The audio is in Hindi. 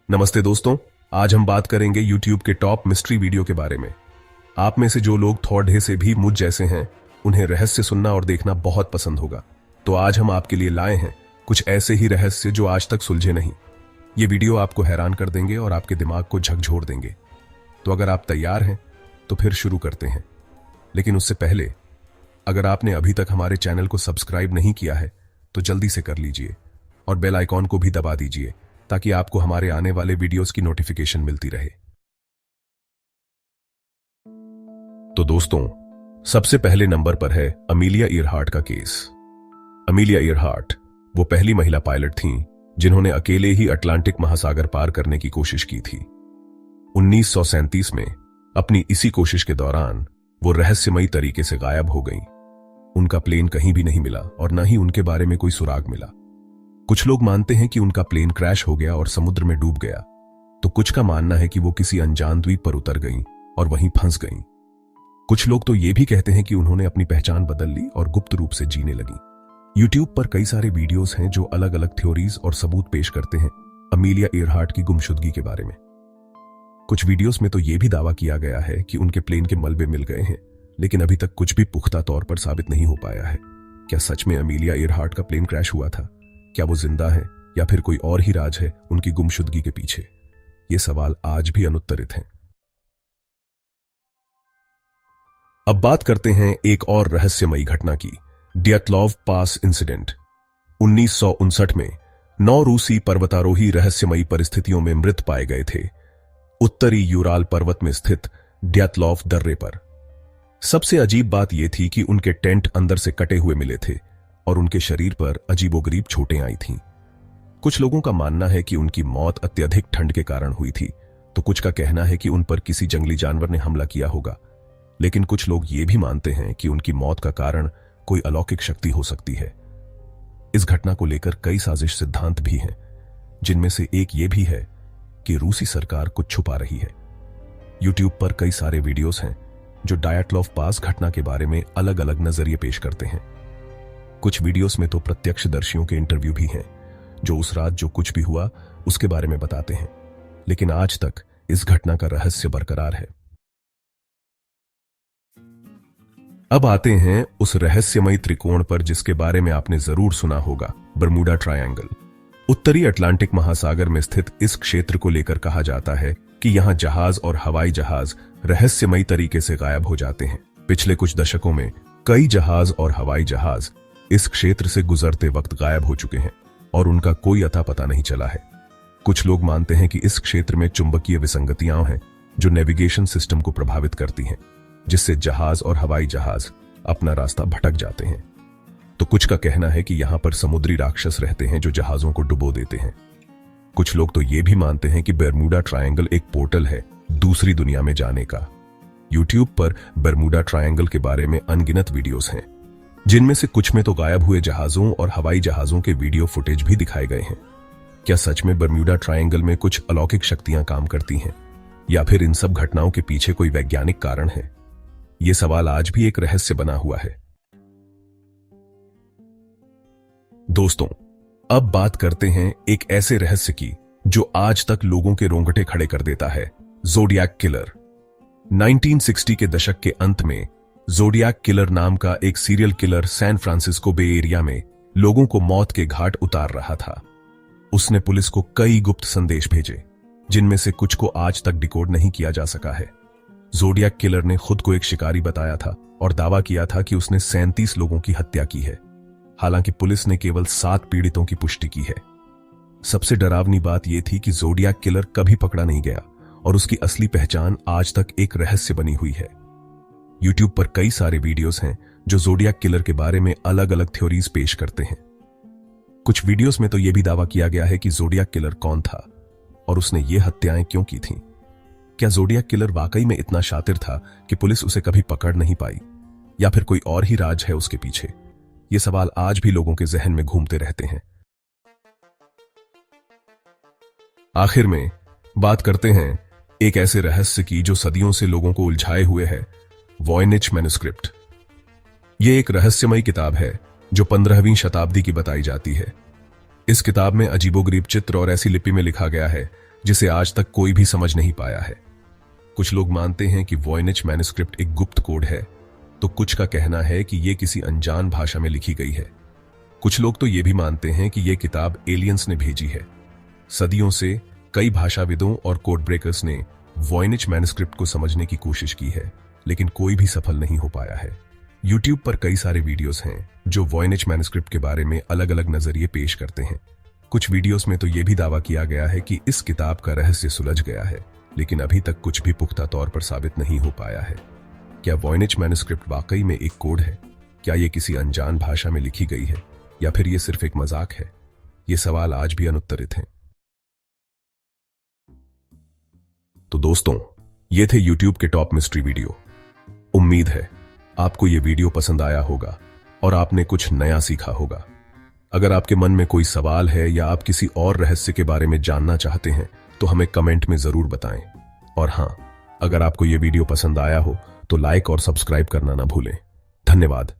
नमस्ते दोस्तों, आज हम बात करेंगे YouTube के टॉप मिस्ट्री वीडियो के बारे में। आप में से जो लोग थोड़े से भी मुझ जैसे हैं, उन्हें रहस्य सुनना और देखना बहुत पसंद होगा। तो आज हम आपके लिए लाए हैं कुछ ऐसे ही रहस्य जो आज तक सुलझे नहीं। ये वीडियो आपको हैरान कर देंगे और आपके दिमाग को झकझोर देंगे। तो अगर आप तैयार हैं तो फिर शुरू करते हैं। लेकिन उससे पहले, अगर आपने अभी तक हमारे चैनल को सब्सक्राइब नहीं किया है तो जल्दी से कर लीजिए और बेल आइकॉन को भी दबा दीजिए ताकि आपको हमारे आने वाले वीडियोस की नोटिफिकेशन मिलती रहे। तो दोस्तों, सबसे पहले नंबर पर है अमीलिया ईयरहार्ट का केस। अमीलिया ईयरहार्ट वो पहली महिला पायलट थीं जिन्होंने अकेले ही अटलांटिक महासागर पार करने की कोशिश की थी। 1937 में अपनी इसी कोशिश के दौरान वो रहस्यमयी तरीके से गायब हो गईं। उनका प्लेन कहीं भी नहीं मिला और न ही उनके बारे में कोई सुराग मिला। कुछ लोग मानते हैं कि उनका प्लेन क्रैश हो गया और समुद्र में डूब गया, तो कुछ का मानना है कि वो किसी अनजान द्वीप पर उतर गईं और वहीं फंस गईं। कुछ लोग तो ये भी कहते हैं कि उन्होंने अपनी पहचान बदल ली और गुप्त रूप से जीने लगी। यूट्यूब पर कई सारे वीडियोस हैं जो अलग अलग थ्योरीज और सबूत पेश करते हैं अमीलिया ईयरहार्ट की गुमशुदगी के बारे में। कुछ वीडियोस में तो यह भी दावा किया गया है कि उनके प्लेन के मलबे मिल गए हैं, लेकिन अभी तक कुछ भी पुख्ता तौर पर साबित नहीं हो पाया है। क्या सच में अमीलिया ईयरहार्ट का प्लेन क्रैश हुआ था? क्या वो जिंदा है या फिर कोई और ही राज है उनकी गुमशुदगी के पीछे? ये सवाल आज भी अनुत्तरित हैं। अब बात करते हैं एक और रहस्यमयी घटना की, डियात्लोव पास इंसिडेंट। 1959 में 9 रूसी पर्वतारोही रहस्यमयी परिस्थितियों में मृत पाए गए थे, उत्तरी यूराल पर्वत में स्थित डियात्लोव दर्रे पर। सबसे अजीब बात यह थी कि उनके टेंट अंदर से कटे हुए मिले थे और उनके शरीर पर अजीबोगरीब चोटें आई थीं। कुछ लोगों का मानना है कि उनकी मौत अत्यधिक ठंड के कारण हुई थी, तो कुछ का कहना है कि उन पर किसी जंगली जानवर ने हमला किया होगा। लेकिन कुछ लोग ये भी मानते हैं कि उनकी मौत का कारण कोई अलौकिक शक्ति हो सकती है। इस घटना को लेकर कई साजिश सिद्धांत भी हैं, जिनमें से एक ये भी है कि रूसी सरकार कुछ छुपा रही है। यूट्यूब पर कई सारे वीडियोस हैं जो डियात्लोव पास घटना के बारे में अलग अलग नजरिए पेश करते हैं। कुछ वीडियोस में तो प्रत्यक्षदर्शियों के इंटरव्यू भी हैं जो उस रात जो कुछ भी हुआ उसके बारे में बताते हैं, लेकिन आज तक इस घटना का रहस्य बरकरार है। अब आते हैं उस रहस्यमयी त्रिकोण पर जिसके बारे में आपने जरूर सुना होगा, बरमूडा ट्रायंगल। उत्तरी अटलांटिक महासागर में स्थित इस क्षेत्र को लेकर कहा जाता है कि यहां जहाज और हवाई जहाज रहस्यमयी तरीके से गायब हो जाते हैं। पिछले कुछ दशकों में कई जहाज और हवाई जहाज इस क्षेत्र से गुजरते वक्त गायब हो चुके हैं और उनका कोई अता पता नहीं चला है। कुछ लोग मानते हैं कि इस क्षेत्र में चुंबकीय विसंगतियां हैं जो नेविगेशन सिस्टम को प्रभावित करती हैं, जिससे जहाज और हवाई जहाज अपना रास्ता भटक जाते हैं। तो कुछ का कहना है कि यहां पर समुद्री राक्षस रहते हैं जो जहाजों को डुबो देते हैं। कुछ लोग तो ये भी मानते हैं कि बरमूडा ट्रायंगल एक पोर्टल है दूसरी दुनिया में जाने का। यूट्यूब पर बरमूडा ट्रायंगल के बारे में अनगिनत वीडियोस हैं, जिनमें से कुछ में तो गायब हुए जहाजों और हवाई जहाजों के वीडियो फुटेज भी दिखाए गए हैं। क्या सच में बरमूडा ट्रायंगल में कुछ अलौकिक शक्तियां काम करती हैं, या फिर इन सब घटनाओं के पीछे कोई वैज्ञानिक कारण है? यह सवाल आज भी एक रहस्य बना हुआ है। दोस्तों, अब बात करते हैं एक ऐसे रहस्य की जो आज तक लोगों के रोंगटे खड़े कर देता है, ज़ोडिएक किलर। 1960 के दशक के अंत में ज़ोडिएक किलर नाम का एक सीरियल किलर सैन फ्रांसिस्को बे एरिया में लोगों को मौत के घाट उतार रहा था। उसने पुलिस को कई गुप्त संदेश भेजे, जिनमें से कुछ को आज तक डिकोड नहीं किया जा सका है। ज़ोडिएक किलर ने खुद को एक शिकारी बताया था और दावा किया था कि उसने 37 लोगों की हत्या की है। हालांकि पुलिस ने केवल 7 पीड़ितों की पुष्टि की है। सबसे डरावनी बात यह थी कि ज़ोडिएक किलर कभी पकड़ा नहीं गया और उसकी असली पहचान आज तक एक रहस्य बनी हुई है। यूट्यूब पर कई सारे वीडियोस हैं जो ज़ोडिएक किलर के बारे में अलग अलग थ्योरीज पेश करते हैं। कुछ वीडियोस में तो यह भी दावा किया गया है कि ज़ोडिएक किलर कौन था और उसने ये हत्याएं क्यों की थीं। क्या ज़ोडिएक किलर वाकई में इतना शातिर था कि पुलिस उसे कभी पकड़ नहीं पाई, या फिर कोई और ही राज है उसके पीछे? ये सवाल आज भी लोगों के जहन में घूमते रहते हैं। आखिर में बात करते हैं एक ऐसे रहस्य की जो सदियों से लोगों को उलझाए हुए है, वॉयनिच मैन्युस्क्रिप्ट। यह एक रहस्यमयी किताब है जो 15वीं शताब्दी की बताई जाती है। इस किताब में अजीबोगरीब चित्र और ऐसी लिपि में लिखा गया है जिसे आज तक कोई भी समझ नहीं पाया है। कुछ लोग मानते हैं कि वॉयनिच मैन्युस्क्रिप्ट एक गुप्त कोड है, तो कुछ का कहना है कि यह किसी अनजान भाषा में लिखी गई है। कुछ लोग तो यह भी मानते हैं कि यह किताब एलियंस ने भेजी है। सदियों से कई भाषाविदों और कोड ब्रेकर्स ने वॉयनिच मैन्युस्क्रिप्ट को समझने की कोशिश की है, लेकिन कोई भी सफल नहीं हो पाया है। यूट्यूब पर कई सारे वीडियोस हैं जो वॉयनिच मैन्युस्क्रिप्ट के बारे में अलग अलग नजरिए पेश करते हैं। कुछ वीडियोस में तो यह भी दावा किया गया है कि इस किताब का रहस्य सुलझ गया है, लेकिन अभी तक कुछ भी पुख्ता तौर पर साबित नहीं हो पाया है। क्या वॉयनिच मैन्युस्क्रिप्ट वाकई में एक कोड है? क्या यह किसी अनजान भाषा में लिखी गई है, या फिर यह सिर्फ एक मजाक है? ये सवाल आज भी अनुत्तरित हैं। तो दोस्तों, ये थे यूट्यूब के टॉप मिस्ट्री वीडियो। उम्मीद है आपको ये वीडियो पसंद आया होगा और आपने कुछ नया सीखा होगा। अगर आपके मन में कोई सवाल है या आप किसी और रहस्य के बारे में जानना चाहते हैं तो हमें कमेंट में जरूर बताएं। और हां, अगर आपको ये वीडियो पसंद आया हो तो लाइक और सब्सक्राइब करना ना भूलें। धन्यवाद।